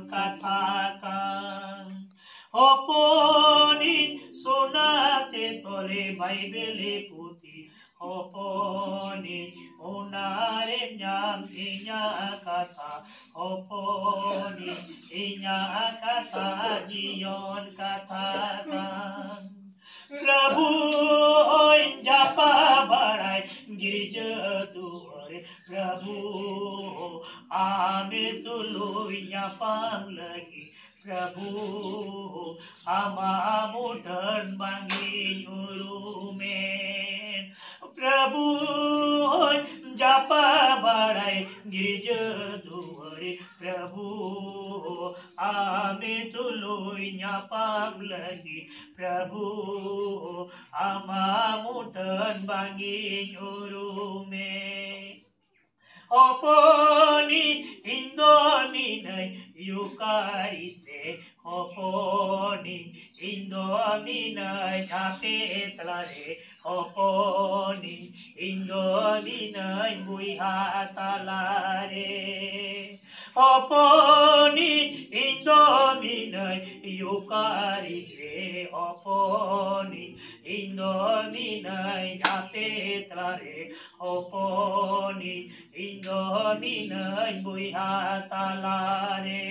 katakan Oponi sonate tole Bible puti Oponi unare nyam inya kata Oponi inya kata jion katakan Prabhu oi japa barai girija duare Prabhu ame tului nyapam lagi Prabhu amamu dan bangi urumen Prabhu japa barai girija duare Prabhu ame tului nyapam lagi Prabhu amamu dan bangi urumen Oponi indominai yukarise Oponi indominai apetlare Oponi indominai buihatalare Oponi indominai yukarise Oponi indominai apetlare Oponi indominai buihatalare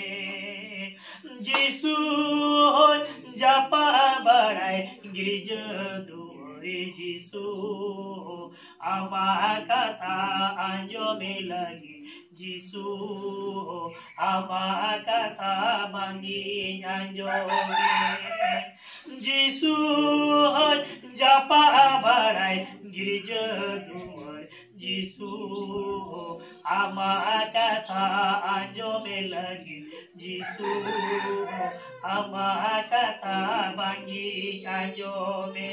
Jesus japa barai girija duare Jesus ama kata anjome lagi Jesus ama kata bangi anjome Jesus japa barai girija duare Jesus ama kata anjome lagi Jesus ama kata bangi anjome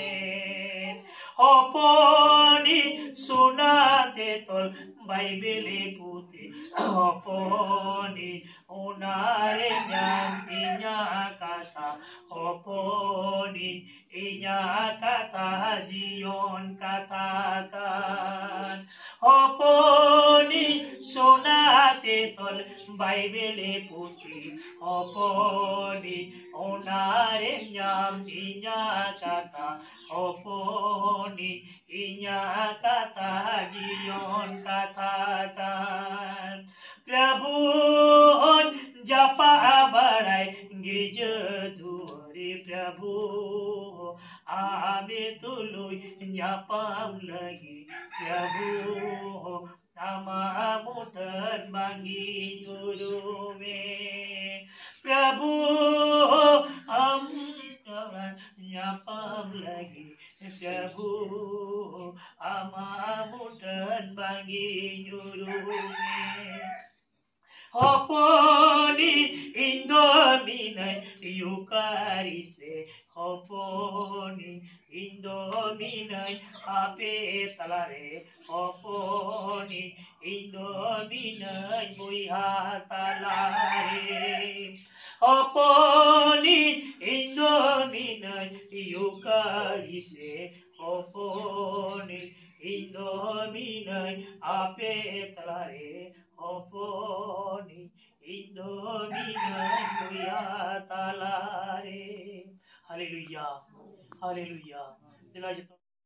Oponi sunate tol Bible puti Oponi unare nyam inya kata Oponi inya kata jion katakan Oponi sunate tol Bible puti Oponi unare nyam inya kata Oponi inya kata jion katakan Prabhu japa barai girija duare Prabhu ame tului nyapam lagi Prabhu amamu dan bangi urume Prabhu nyapam lagi Prabhu amamu dan bangi urume Oponi indominai yukarise Oponi indominai apetalare Oponi indominai buihatalare Oponi indominai yukarise Oponi indominai apetalare Oponi indominai buihatalare Hallelujah Hallelujah